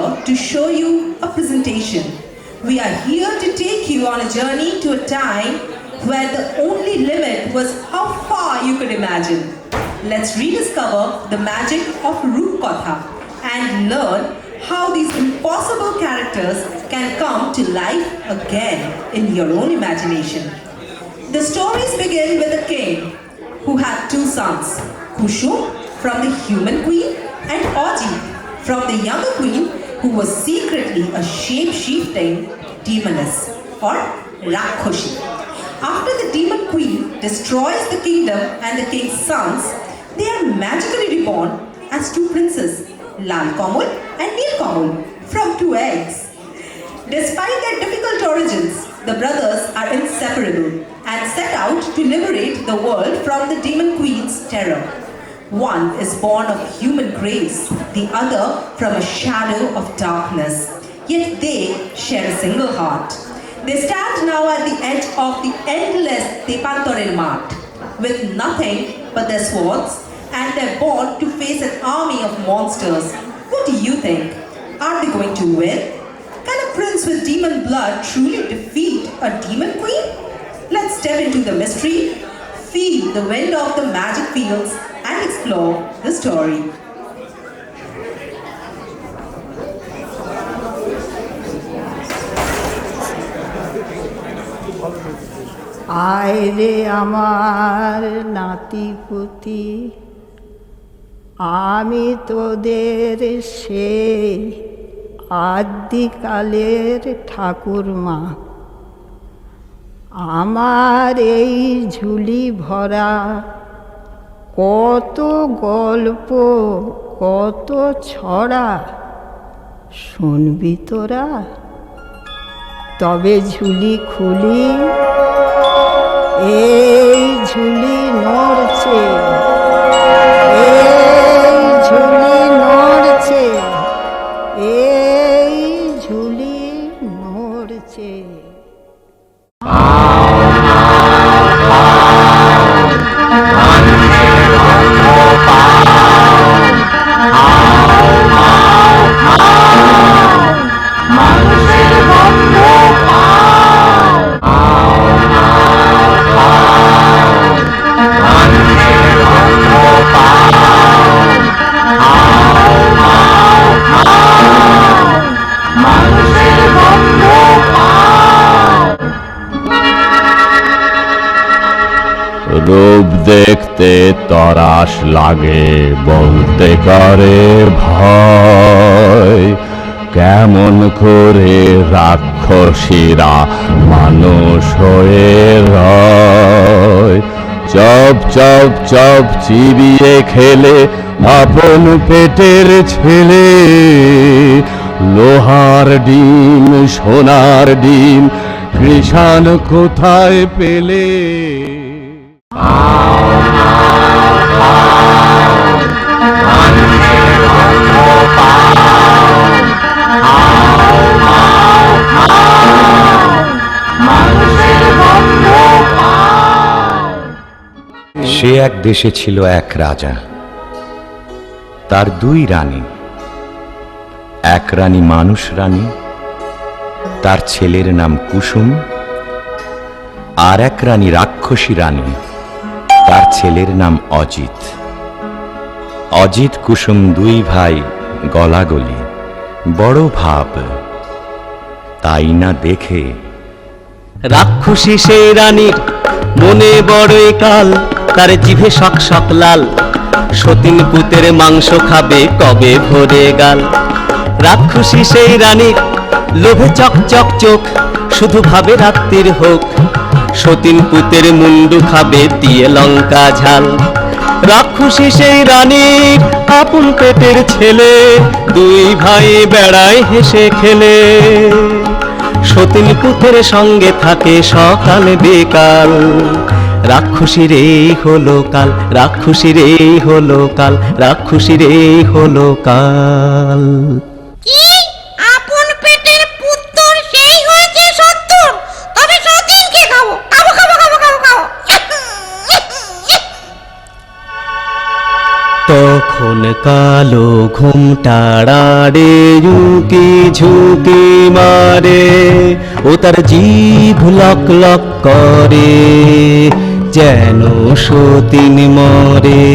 here to show you a presentation. We are here to take you on a journey to a time where the only limit was how far you could imagine. Let's rediscover the magic of Roopkatha and learn how these impossible characters can come to life again in your own imagination. The stories begin with a king who had two sons, Kushum from the human queen and Ajit from the younger queen who was secretly a shape-shifting demoness or Rakhoshi. After the demon queen destroys the kingdom and the king's sons, they are magically reborn as two princes, Lal Kamal and Neel Kamal, from two eggs. Despite their difficult origins, the brothers are inseparable and set out to liberate the world from the demon queen's terror. One is born of human grace, the other from a shadow of darkness. Yet they share a single heart. They stand now at the edge of the endless Tepantoren Mart with nothing but their swords, and they're born to face an army of monsters. What do you think? Are they going to win? Can a prince with demon blood truly defeat a demon queen? Let's step into the mystery, feel the wind of the magic fields, and explore the story. আয় রে আমার নাতিপুতি, আমি তোদের সেই আদিকালের ঠাকুরমা। আমার এই ঝুলি ভরা কত গল্প, কত ছড়া শুনবি তোরা? তবে ঝুলি খুলি, এই ঝুলি নড়ছে, এই ঝুলি নড়ছে, এই ঝুলি নড়ছে। রূপ দেখতে তরাস লাগে, বলতে করে ভয়। কেমন করে রাক্ষসীরা মানুষ হয়ে রয়। চপ চপ চপ চিবিয়ে খেলে আপন পেটের ছেলে। লোহার ডিম সোনার ডিম কৃষাণ কোথায় পেলে? সে এক দেশে ছিল এক রাজা, তার দুই রানী। এক রানী মানুষ রানী, তার ছেলের নাম কুসুম। আর এক রানী রাক্ষসী রানী, তার ছেলের নাম অজিত। অজিত কুসুম দুই ভাই গলাগলি, বড় ভাব। তাই না দেখে রাক্ষসী সেই রানীর মনে বড়ই কাল, তার জিভে শক শক লাল। সতীন পুতের মাংস খাবে কবে ভরে গাল। রাক্ষসী সেই রানীর লোভে চক চক চোখ, শুধু ভাবে রাত্রির হোক। সতীন পুতের মুন্ডু খাবে দিয়ে লঙ্কা ঝাল। রাক্ষসী সেই রানীর আপন পেটের ছেলে, দুই ভাই বেড়ায় হেসে খেলে। সতীন পুতের সঙ্গে থাকে সকাল বিকাল। রাক্ষসীর এই হলো কাল, রাক্ষসীর এই হলো কাল, রাক্ষসীর এই হলো কাল। কি আপন পেটের পুত্র সেই হয়েছে শত্রু? তবে সতীনকে খাবো, খাবো খাবো খাবো খাবো খাবো। তখন কালো ঘুমটাড়ারে ঝুঁকি ঝুঁকি মারে, ও তার জিভ লক লক করে, যেন সতীন মরে।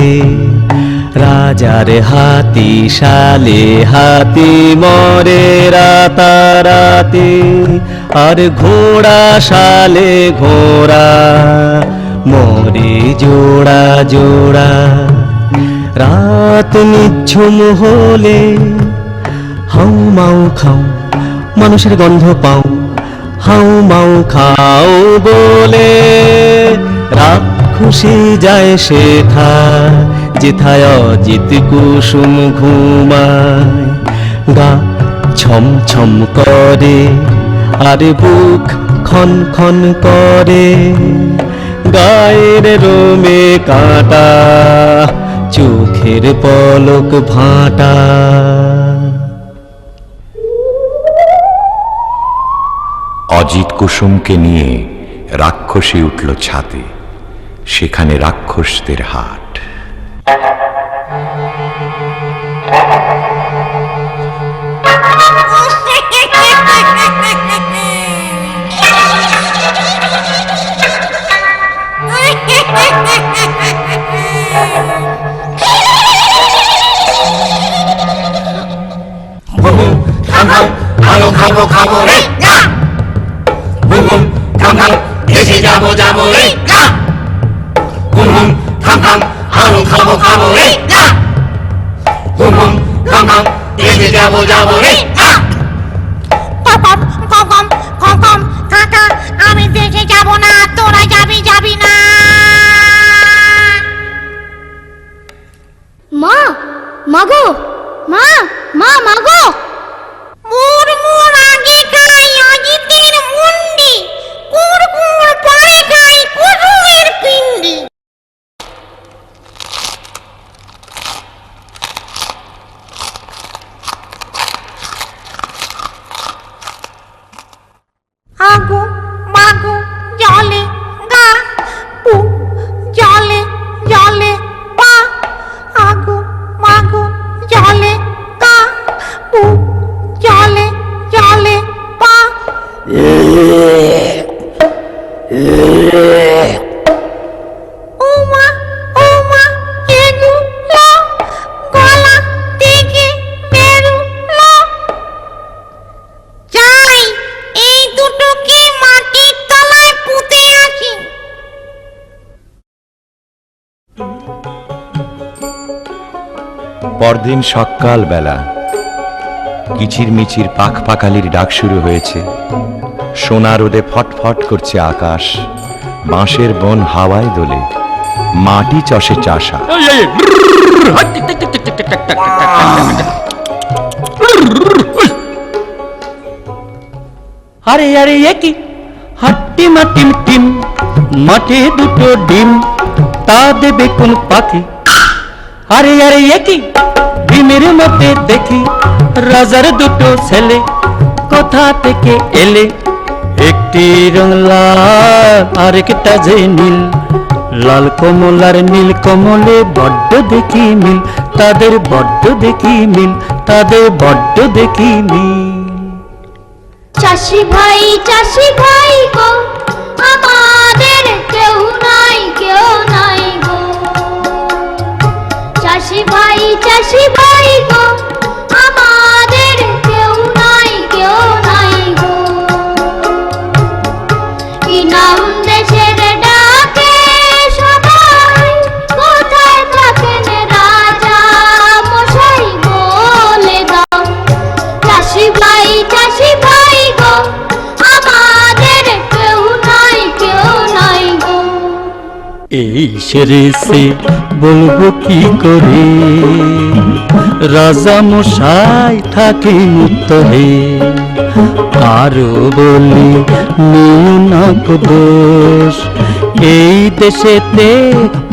রাজার হাতি শালে হাতি মরে রাতারাতি, আর ঘোড়া শালে ঘোড়া মরে জোড়া জোড়া। রাত নিঝুম হলে হাউ মাউ খাও, মানুষের গন্ধ পাও, হাউ মাউ খাও বলে। রাক্ষসী যায় সেথা, যেথায় অজিত কুসুম ঘুমায়। গা ছম ছম করে আর বুক খন খন করে, গায়ের রোমে কাঁটা, চোখের পলক ভাঁটা। অজিত কুসুমকে নিয়ে রাক্ষসী উঠল ছাদে, সেখানে রাক্ষসদের হাট। আরো খাবো খাবো রে, বুম বুম থাম থাম এসে যাবো যাবো রে, বুম বুম থাম থাম আরো খাবো খাবো রে, বুম বুম থাম থাম এসে যাবো যাবো রে। ককম ককম ককম কাকা, আমি দেশে যাব না, তোরা যাবি যাবি না। মা মাগো, মা মা মাগো। মুর মুর আগে খাই অজিতের মুন্ডি, কুড় কুড় পরে খাই কুসুমের পিন্ডি। আগো মাগো জলে গা, পু জলে জলে পা, আগো মাগো জলে গা, পু জলে জলে পা। ওমা ওমা এগুলো গলা থেকে বেরুলো, যাই এই দুটোকে মাটির তলায় পুঁতে আসি। পরদিন সকাল বেলা কিচির মিচির পাখ পাখালির ডাক শুরু হয়েছে। সোনা রোদে ফটফট করছে আকাশ, বাঁশের বন হাওয়ায় দোলে, মাটি চষে চাষা। আরে আরে একই হাট্টি মাটিম টিম, মাঠে দুটো ডিম, তা দেবে কোন পাখি? আরে আরে একই ডিমের মধ্যে দেখি রাজার দুটো ছেলে, কোথা থেকে এলে? একটি রং লাল আরেকটা যে নীল, লাল কমল আর নীল কমলে বড্ড দেখি মিল, তাদের বড্ড দেখি মিল, তাদের বড্ড দেখি মিল। চাষি ভাই গো, আমাদের কেউ নাই গো। চাষি ভাই গো, আমাদের কেউ নাই গো। কি নাম দেশের ডাকে সবাই, কোথায় থাকেন রাজা মশাই বলে দাও। চাষি ভাই গো, আমাদের কেউ নাই গো। এই সেরে সে বলবো কি করে, রাজা মশাই থাকে মুক্ত হে। আরো বলি নিও না কো দোষ, এই দেশেতে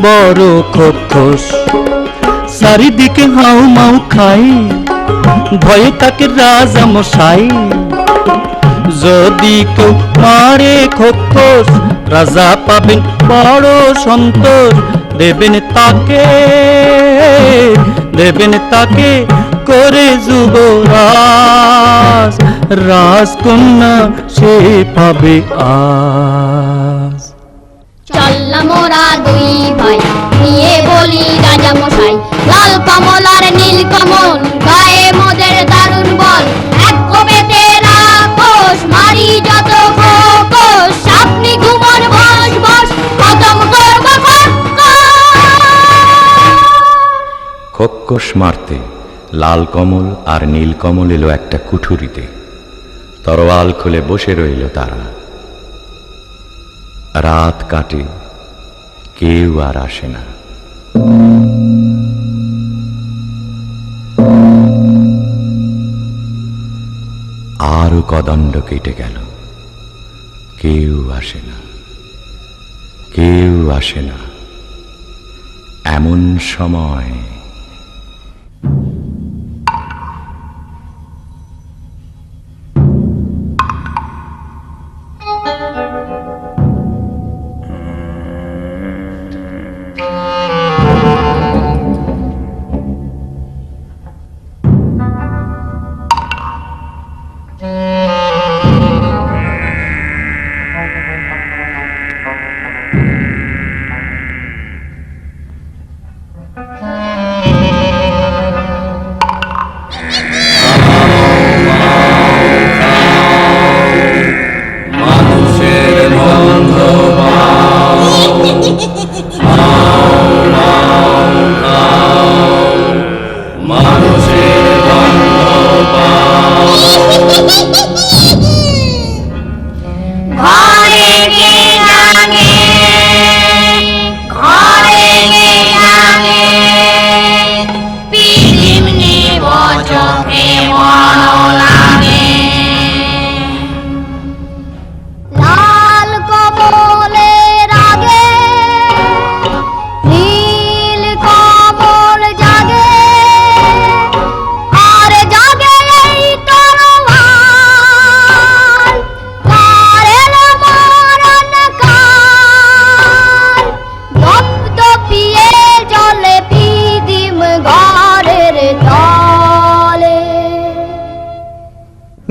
বড় খোকস। চারিদিকে হাউ মাউ খাই, ভয়ে তাকে রাজা মশাই। যদি কেউ মারে খোকস, রাজা পাবেন বড় সন্তোষ, দেবেন তাকে দেবেন তাকে করে যুবরাজ, রাজকন্যা সে পাবে আজ। চললাম মোরা দুই ভাই নিয়ে বলি রাজা মশাই, লাল কমল আর নীল কমল গায়ে মোদের দারুণ বল, এক কোপেতে রাক্ষস মারি যত খোকস, আপনি ঘুমন বস বস খতম করব খোক্কস মারতে লাল কমল আর নীল কমল এলো একটা কুঠুরিতে। তরোয়াল খুলে বসে রইল তারা। রাত কাটে, কেউ আর আসে না। আরো কদণ্ড কেটে গেল, কেউ আসে না, কেউ আসে না। এমন সময়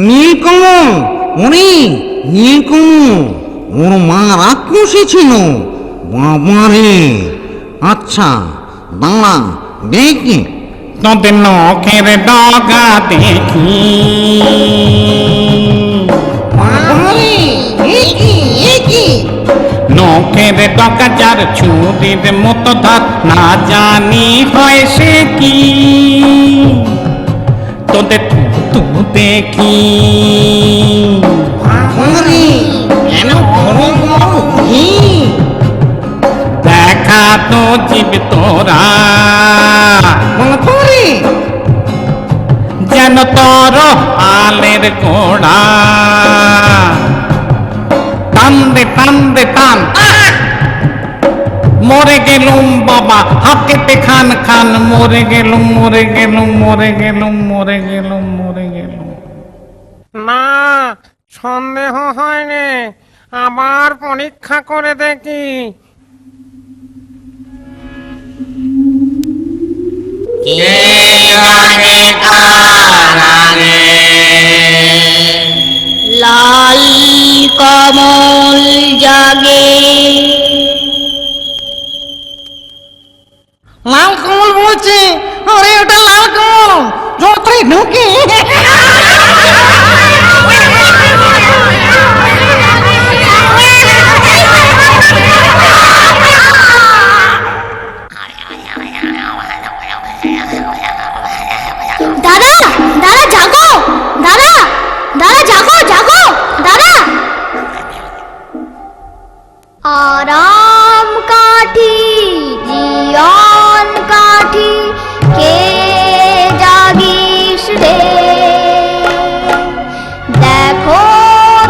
নীলকমল, ওরে নীলকমল, ওর মা রাক্ষসী ছিল বাবারে। আচ্ছা দাঁড়া দেখি তোদের নখের ডগা দেখি, বাবারে নখের ডগা যার ছুরির মতো ধার, না জানি হয় সে কি। তোদের তু দেখি বাবারে কেন বড় বড় ভিড়? দেখা তো জীব তোরা বাবারে যেন তোর আলের কোড়া, টান দে টান দে টান। মরে গেলুম বাবা হাকেতে খান খান, মরে গেলুম মরে গেলুম মরে গেলুম মরে গেলুম মরে গেলুম। না, সন্দেহ হয়নি, আবার পরীক্ষা করে দেখি। লাল কমল জাগে, লাল কমল বলছে, আরে ওটা লাল কমল, যতই ঢুকে দাদা দাদা জাগো, দাদা দাদা জাগো জাগো দাদা। আরাম কাঠি জীবন কাঠি কে জাগিস রে, দেখো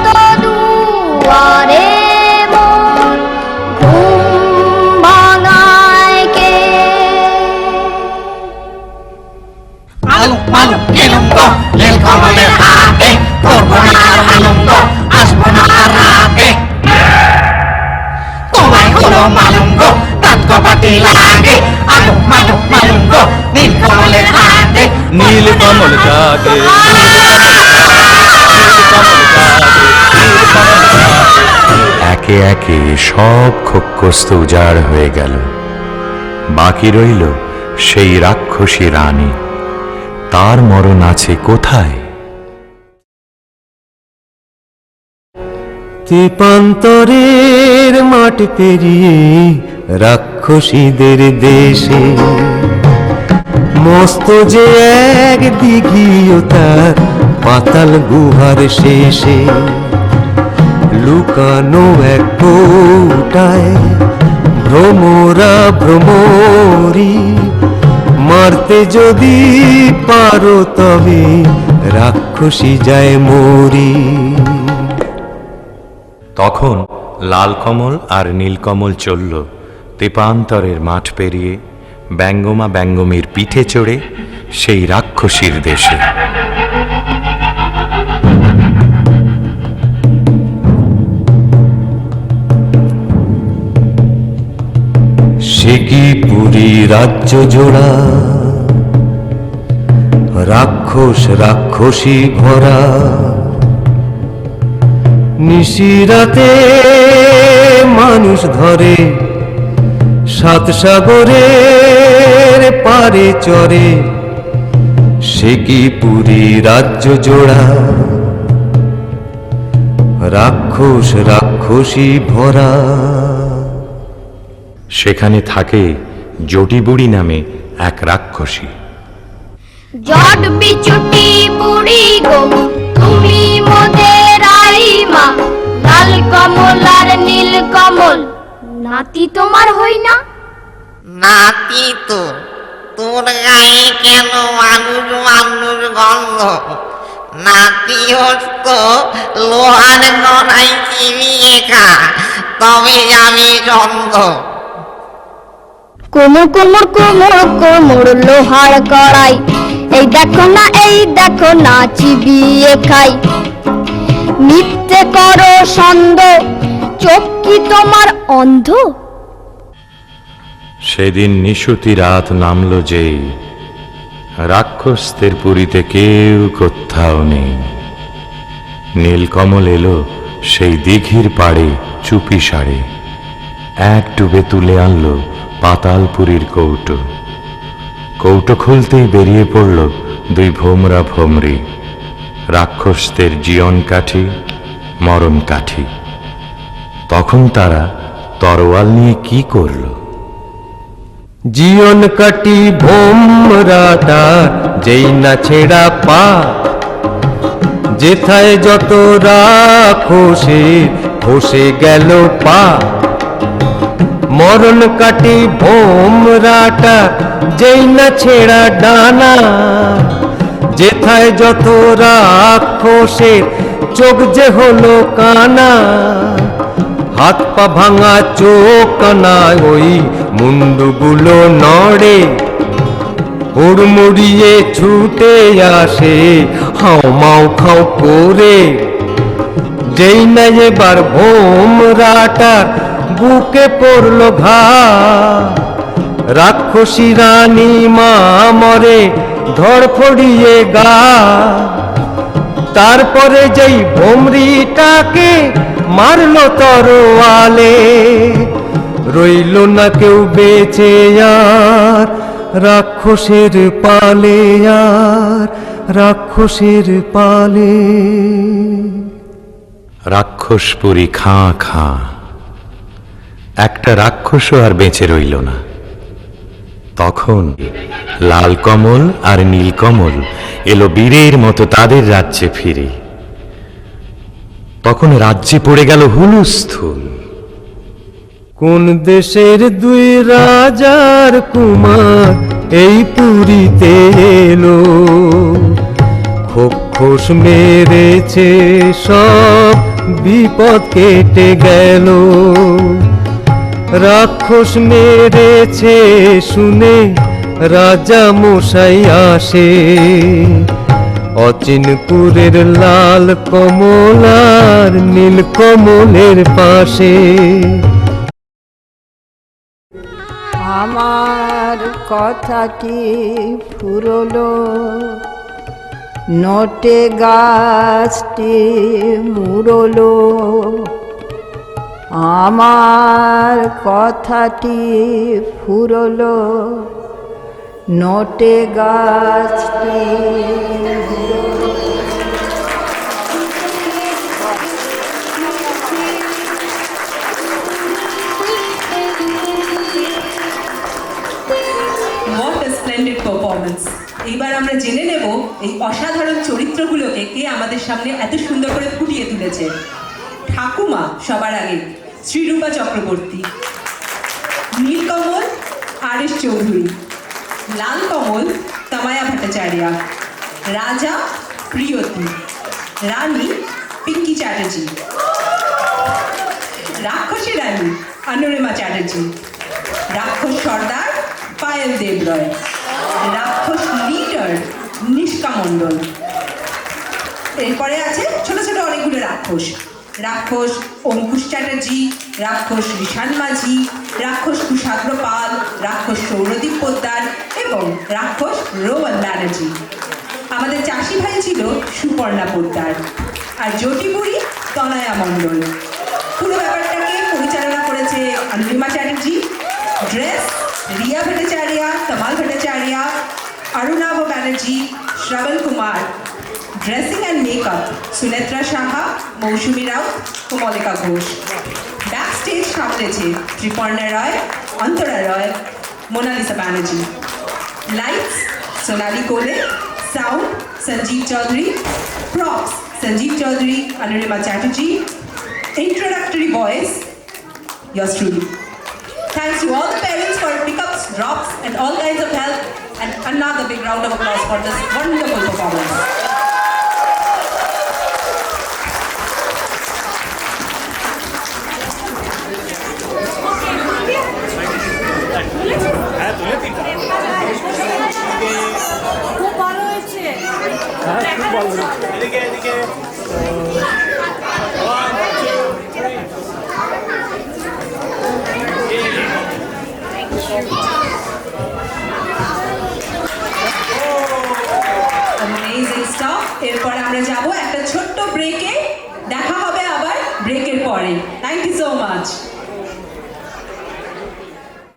তো দুয়ারে মন ঘুম ভাঙায় কে। আলু আলু গেলুম গো নীল কমলের হাতে, করবো না আর আনন্দ, আসবো না আর রাতে। তোমায় হলো মালুম গো, দাঁত কপাটি লাগে, আলু মালু মালঙ্গ নীলকমলের হাতে নীল কমল জাগে একে একে সব খোক্কস্ত উজাড় হয়ে গেল। বাকি রইল সেই রাক্ষসী রানী। তার মরণ আছে কোথায়? তেপান্তরের মাঠ পেরিয়ে রাক্ষসীদের দেশে মস্ত যে এক দিঘিও তার পাতাল গুহার শেষে লুকানো এক কোটায় ভ্রমরা ভ্রমরি মারতে যদি পারো তবে রাক্ষসী যায় মরি। তখন লাল কমল আর নীলকমল চলল তেপান্তরের মাঠ পেরিয়ে ব্যঙ্গমা ব্যঙ্গমীর পিঠে চড়ে সেই রাক্ষসীর দেশে। সে কি পুরী রাজ্য জোড়া রাক্ষস রাক্ষসী ভরা নিশিরাতে মানুষ ধরে সাত সাগরের পারে চরে। সে কি পুরী রাজ্য জোড়া রাক্ষস রাক্ষসী ভরা। সেখানে থাকে জটিবুড়ি নামে এক রাক্ষসী। জট বিচুটি বুড়ি গো তুমি মোদের আইমা, লাল কমল আর নীল কমল নাতি তোমার হই না? নাতি তো, তোর গায়ে কেন মানুষ মানুষ গন্ধ? নাতি হতো লোহার গড়াই চিবিয়ে খা, তবে আমি গন্ধ। কোমর কোমর কোমর কোমর লোহার কড়াই, এই দেখো না চিবিয়ে খাই। মিথ্যে করো সন্দেহ, চোখ কি তোমার অন্ধ? সেদিন নিশুতি রাত নামল যেই, রাক্ষসদের পুরীতে কেউ কোথাও নেই। নীলকমল এলো সেই দিঘির পাড়ে চুপি সারে, এক ডুবে তুলে আনলো পাতালপুরীর কৌটো। কৌটো খুলতেই বেরিয়ে পড়ল দুই ভোমরা ভোমরি, রাক্ষসদের জীবন কাঠি মরণ কাঠি। তখন তারা তরোয়াল নিয়ে কি করল? জীবন কাটি ভোমরা তার যেই না ছেড়া পা, যেথায় যত রাক্ষসে খসে গেল পা। মরণ কাটি ভোমরাটা যেই না ছেড়া ডানা, যেথায় যত রাক্ষসের চোখ যে হলো কানা। হাত পা ভাঙা চোখ কানা ওই মুন্ডুগুলো নড়ে, হুড়মুড়িয়ে ছুটে আসে হাও মাও খাও করে। যেই না এবার ভোমরাটার বুকে পড়ল ঘা, রাক্ষসী রানী মা মরে ধড়ফড়িয়ে গা। তারপরে যেই ভোমরিটাকে মারলো তরোয়ালে, রইল না কেউ বেঁচে আর রাক্ষসের পালে, আর রাক্ষসের পালে। রাক্ষসপুরী খাঁ খাঁ, একটা রাক্ষসও আর বেঁচে রইল না। তখন লাল কমল আর নীলকমল এলো বীরের মতো তাদের রাজ্যে ফিরে। তখন রাজ্যে পড়ে গেল হুলস্থুল। কোন দেশের দুই রাজার কুমার এই পুরীতে এলো, খোখোস মেরেছে সব বিপদ কেটে গেল। রাক্ষস মেরেছে শুনে রাজা মশাই আসে, অচিনপুরের লাল কমল আর নীল কমলের পাশে। আমার কথাটি ফুরলো, নোটে গাছটি মুড়লো। আমার কথাটি ফুরলো, নোটে গাছটি What a splendid performance! এইবার আমরা জেনে নেব এই অসাধারণ চরিত্রগুলোকে কে আমাদের সামনে এত সুন্দর করে ফুটিয়ে তুলেছে। ঠাকুমা সবার আগে শ্রীরূপা চক্রবর্তী, নীলকমল আরেশ চৌধুরী, লাল কমল তমায়া ভট্টাচার্য, রাজা প্রিয়তি, রানী পিঙ্কি চ্যাটার্জি, রাক্ষসী রানী অনুরিমা চ্যাটার্জি, রাক্ষস সর্দার পায়েল দেবরয়, রাক্ষস লিডার নিষ্কা মণ্ডল। এরপরে আছে ছোট ছোট অনেকগুলো রাক্ষস, রাক্ষস অঙ্কুশ চ্যাটার্জি, রাক্ষস ঋষান মাঝি, রাক্ষস কুশাগ্র পাল, রাক্ষস সৌরদীপ পোদ্দার এবং রাক্ষস রোহন ব্যানার্জি। আমাদের চাষি ভাই ছিল সুপর্ণা পোদ্দার, আর জটি বুড়ি তনয়া মণ্ডল। পুরো ব্যাপারটাকে পরিচালনা করেছে Anurima Chatterjee. Dress Riya Bhattacharya, Tamal Bhattacharya, Arunava Banerjee, Shrabon Kumar. Dressing and makeup Sunetra Saha, Mousumi Raut, Komolika Ghosh. Backstage সামলেছে Triparna Roy, Antara Roy, Monalisa Banerjee. Lights Sonali Kole, sound Sanjib Chowdhury, props Sanjib Chowdhury, Anurima Chatterjee. Introductory voice, yours truly. Thanks to all the parents for pickups, drops, and all kinds of help. And another big round of applause for this wonderful performance. খুব ভালো হয়েছে। Amazing stuff. এরপর আমরা যাব একটা ছোট্ট ব্রেকে। দেখা হবে আবার ব্রেকের পরে। Thank you so much.